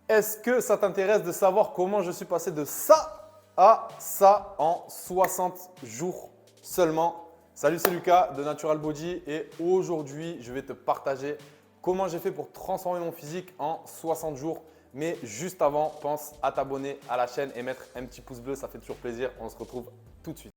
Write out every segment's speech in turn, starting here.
Est-ce que ça t'intéresse de savoir comment je suis passé de ça à ça en 60 jours seulement? Salut, c'est Lucas de Natural Body et aujourd'hui, je vais te partager comment j'ai fait pour transformer mon physique en 60 jours. Mais juste avant, pense à t'abonner à la chaîne et mettre un petit pouce bleu, ça fait toujours plaisir. On se retrouve tout de suite.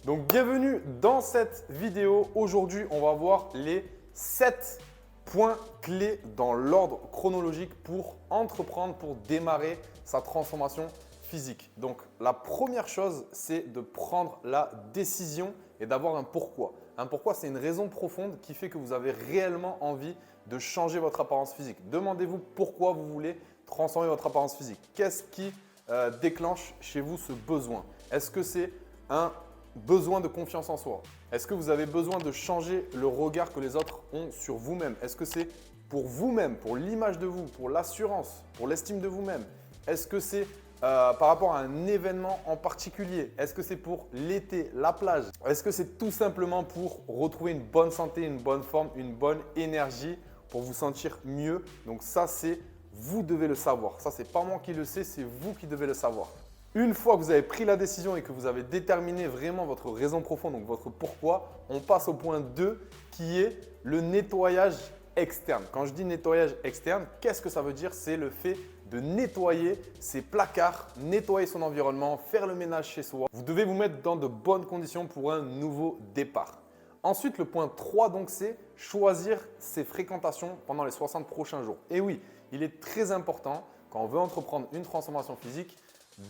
Donc bienvenue dans cette vidéo. Aujourd'hui, on va voir les 7 points clés dans l'ordre chronologique pour entreprendre, pour démarrer sa transformation physique. Donc la première chose, c'est de prendre la décision et d'avoir un pourquoi. Un pourquoi, c'est une raison profonde qui fait que vous avez réellement envie de changer votre apparence physique. Demandez-vous pourquoi vous voulez transformer votre apparence physique. Qu'est-ce qui déclenche chez vous ce besoin? Est-ce que c'est un besoin de confiance en soi? Est-ce que vous avez besoin de changer le regard que les autres ont sur vous-même? Est-ce que c'est pour vous-même, pour l'image de vous, pour l'assurance, pour l'estime de vous-même? Est-ce que c'est par rapport à un événement en particulier? Est-ce que c'est pour l'été, la plage? Est-ce que c'est tout simplement pour retrouver une bonne santé, une bonne forme, une bonne énergie pour vous sentir mieux? Donc ça, c'est vous devez le savoir. Ça, c'est pas moi qui le sais, c'est vous qui devez le savoir. Une fois que vous avez pris la décision et que vous avez déterminé vraiment votre raison profonde, donc votre pourquoi, on passe au point 2 qui est le nettoyage externe. Quand je dis nettoyage externe, qu'est-ce que ça veut dire? C'est le fait de nettoyer ses placards, nettoyer son environnement, faire le ménage chez soi. Vous devez vous mettre dans de bonnes conditions pour un nouveau départ. Ensuite, le point 3, donc, c'est choisir ses fréquentations pendant les 60 prochains jours. Et oui, il est très important quand on veut entreprendre une transformation physique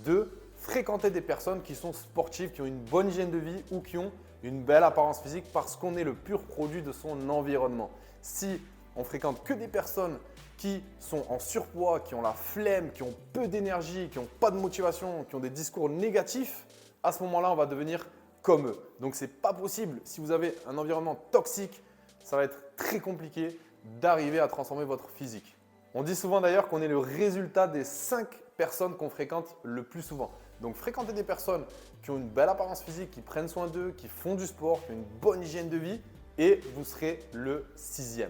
de fréquenter des personnes qui sont sportives, qui ont une bonne hygiène de vie ou qui ont une belle apparence physique parce qu'on est le pur produit de son environnement. Si on fréquente que des personnes qui sont en surpoids, qui ont la flemme, qui ont peu d'énergie, qui n'ont pas de motivation, qui ont des discours négatifs, à ce moment-là, on va devenir comme eux. Donc, ce n'est pas possible. Si vous avez un environnement toxique, ça va être très compliqué d'arriver à transformer votre physique. On dit souvent d'ailleurs qu'on est le résultat des 5 personnes qu'on fréquente le plus souvent. Donc, fréquentez des personnes qui ont une belle apparence physique, qui prennent soin d'eux, qui font du sport, qui ont une bonne hygiène de vie et vous serez le 6e.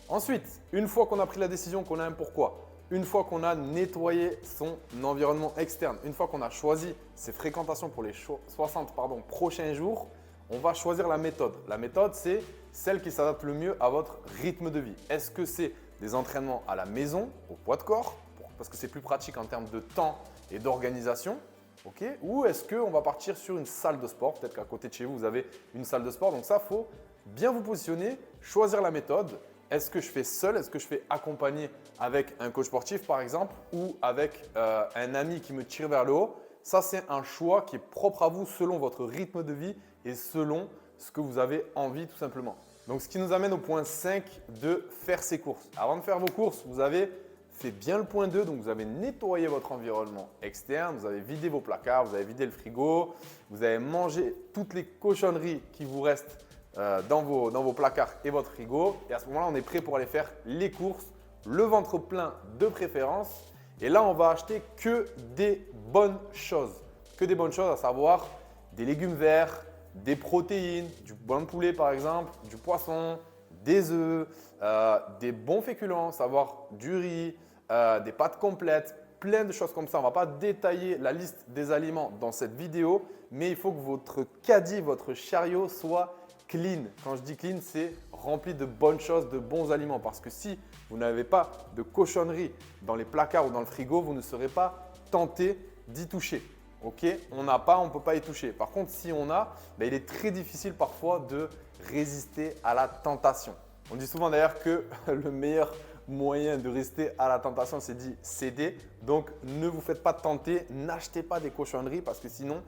Ensuite, une fois qu'on a pris la décision, qu'on a un pourquoi, une fois qu'on a nettoyé son environnement externe, une fois qu'on a choisi ses fréquentations pour les 60 prochains jours, on va choisir la méthode. La méthode, c'est celle qui s'adapte le mieux à votre rythme de vie. Est-ce que c'est des entraînements à la maison, au poids de corps, parce que c'est plus pratique en termes de temps et d'organisation, ou est-ce qu'on va partir sur une salle de sport? Peut-être qu'à côté de chez vous, vous avez une salle de sport. Donc ça, il faut bien vous positionner, choisir la méthode. Est-ce que je fais seul? Est-ce que je fais accompagné avec un coach sportif par exemple ou avec un ami qui me tire vers le haut? Ça, c'est un choix qui est propre à vous selon votre rythme de vie et selon ce que vous avez envie tout simplement. Donc, ce qui nous amène au point 5 de faire ses courses. Avant de faire vos courses, vous avez fait bien le point 2. Donc, vous avez nettoyé votre environnement externe, vous avez vidé vos placards, vous avez vidé le frigo, vous avez mangé toutes les cochonneries qui vous restent dans vos placards et votre frigo. Et à ce moment-là, on est prêt pour aller faire les courses, le ventre plein de préférence. Et là, on va acheter que des bonnes choses. Que des bonnes choses, à savoir des légumes verts, des protéines, du blanc de poulet par exemple, du poisson, des œufs, des bons féculents, à savoir du riz, des pâtes complètes, plein de choses comme ça. On ne va pas détailler la liste des aliments dans cette vidéo, mais il faut que votre caddie, votre chariot soit clean. Quand je dis clean, c'est rempli de bonnes choses, de bons aliments. Parce que si vous n'avez pas de cochonnerie dans les placards ou dans le frigo, vous ne serez pas tenté d'y toucher. On n'a pas, on ne peut pas y toucher. Par contre, si on a, il est très difficile parfois de résister à la tentation. On dit souvent d'ailleurs que le meilleur moyen de résister à la tentation, c'est d'y céder. Donc, ne vous faites pas tenter, n'achetez pas des cochonneries parce que sinon,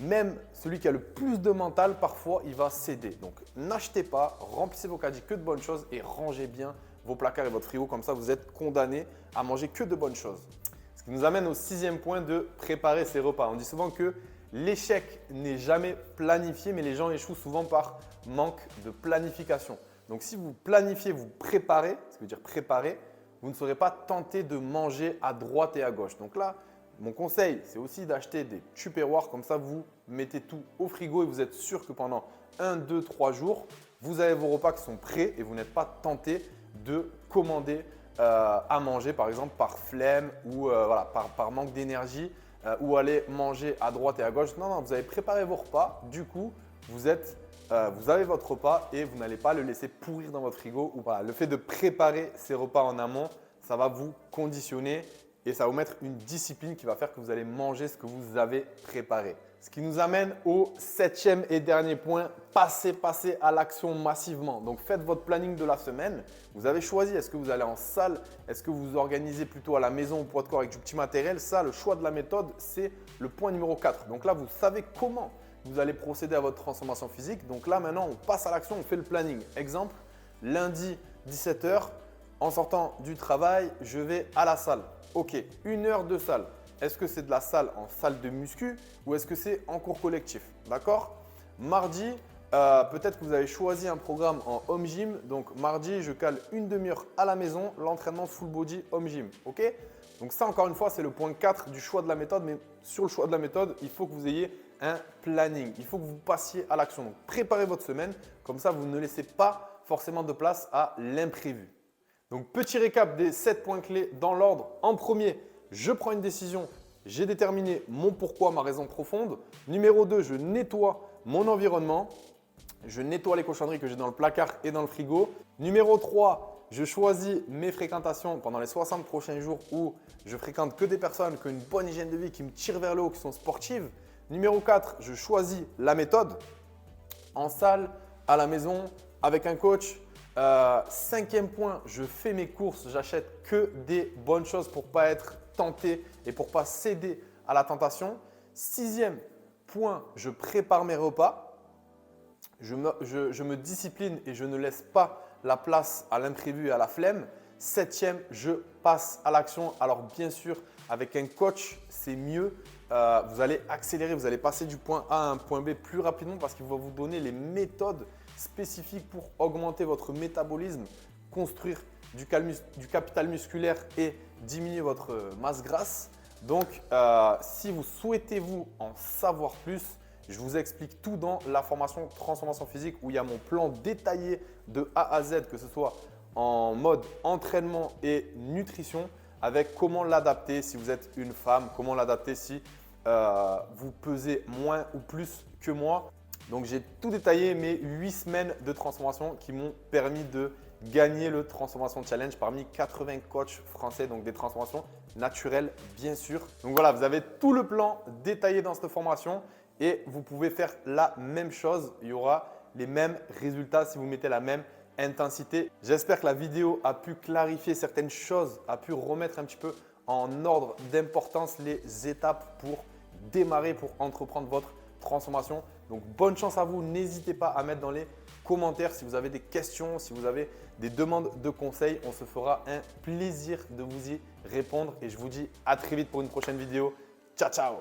même celui qui a le plus de mental, parfois, il va céder. Donc, n'achetez pas, remplissez vos caddies que de bonnes choses et rangez bien vos placards et votre frigo. Comme ça, vous êtes condamné à manger que de bonnes choses. Ce qui nous amène au 6e point de préparer ses repas. On dit souvent que l'échec n'est jamais planifié, mais les gens échouent souvent par manque de planification. Donc, si vous planifiez, vous préparez, ce qui veut dire préparer, vous ne serez pas tenté de manger à droite et à gauche. Donc là, mon conseil, c'est aussi d'acheter des tupperwares. Comme ça, vous mettez tout au frigo et vous êtes sûr que pendant 1, 2, 3 jours, vous avez vos repas qui sont prêts et vous n'êtes pas tenté de commander à manger, par exemple, par flemme ou voilà, par manque d'énergie ou aller manger à droite et à gauche. Non, non, vous avez préparé vos repas. Du coup, vous avez votre repas et vous n'allez pas le laisser pourrir dans votre frigo. Ou voilà. Le fait de préparer ces repas en amont, ça va vous conditionner et ça va vous mettre une discipline qui va faire que vous allez manger ce que vous avez préparé. Ce qui nous amène au 7e et dernier point, passez à l'action massivement. Donc, faites votre planning de la semaine. Vous avez choisi, est-ce que vous allez en salle? Est-ce que vous vous organisez plutôt à la maison au poids de corps avec du petit matériel? Ça, le choix de la méthode, c'est le point numéro 4. Donc là, vous savez comment vous allez procéder à votre transformation physique. Donc là, maintenant, on passe à l'action, on fait le planning. Exemple, lundi 17 h, en sortant du travail, je vais à la salle. Ok, 1 heure de salle. Est-ce que c'est de la salle en salle de muscu ou est-ce que c'est en cours collectif? D'accord? Mardi, peut-être que vous avez choisi un programme en home gym. Donc mardi, je cale une demi-heure à la maison, l'entraînement full body home gym. Ok? Donc ça, encore une fois, c'est le point 4 du choix de la méthode. Mais sur le choix de la méthode, il faut que vous ayez un planning. Il faut que vous passiez à l'action. Donc préparez votre semaine. Comme ça, vous ne laissez pas forcément de place à l'imprévu. Donc petit récap des 7 points clés dans l'ordre. En premier, je prends une décision. J'ai déterminé mon pourquoi, ma raison profonde. Numéro 2, je nettoie mon environnement. Je nettoie les cochonneries que j'ai dans le placard et dans le frigo. Numéro 3, je choisis mes fréquentations pendant les 60 prochains jours où je fréquente que des personnes qui ont une bonne hygiène de vie, qui me tirent vers le haut, qui sont sportives. Numéro 4, je choisis la méthode en salle, à la maison, avec un coach. 5e point, je fais mes courses, j'achète que des bonnes choses pour ne pas être tenté et pour ne pas céder à la tentation. 6e point, je prépare mes repas. Je me discipline et je ne laisse pas la place à l'imprévu et à la flemme. 7e, je passe à l'action. Alors bien sûr, avec un coach, c'est mieux. Vous allez accélérer, vous allez passer du point A à un point B plus rapidement parce qu'il va vous donner les méthodes spécifiques pour augmenter votre métabolisme, construire du capital musculaire et diminuer votre masse grasse. Donc, si vous souhaitez vous en savoir plus, je vous explique tout dans la formation Transformation Physique où il y a mon plan détaillé de A à Z, que ce soit en mode entraînement et nutrition, avec comment l'adapter si vous êtes une femme, comment l'adapter si vous pesez moins ou plus que moi. Donc, j'ai tout détaillé mes 8 semaines de transformation qui m'ont permis de gagner le Transformation Challenge parmi 80 coachs français, donc des transformations naturelles bien sûr. Donc voilà, vous avez tout le plan détaillé dans cette formation et vous pouvez faire la même chose. Il y aura les mêmes résultats si vous mettez la même intensité. J'espère que la vidéo a pu clarifier certaines choses, a pu remettre un petit peu en ordre d'importance les étapes pour démarrer, pour entreprendre votre transformation. Donc, bonne chance à vous. N'hésitez pas à mettre dans les commentaires si vous avez des questions, si vous avez des demandes de conseils. On se fera un plaisir de vous y répondre et je vous dis à très vite pour une prochaine vidéo. Ciao, ciao!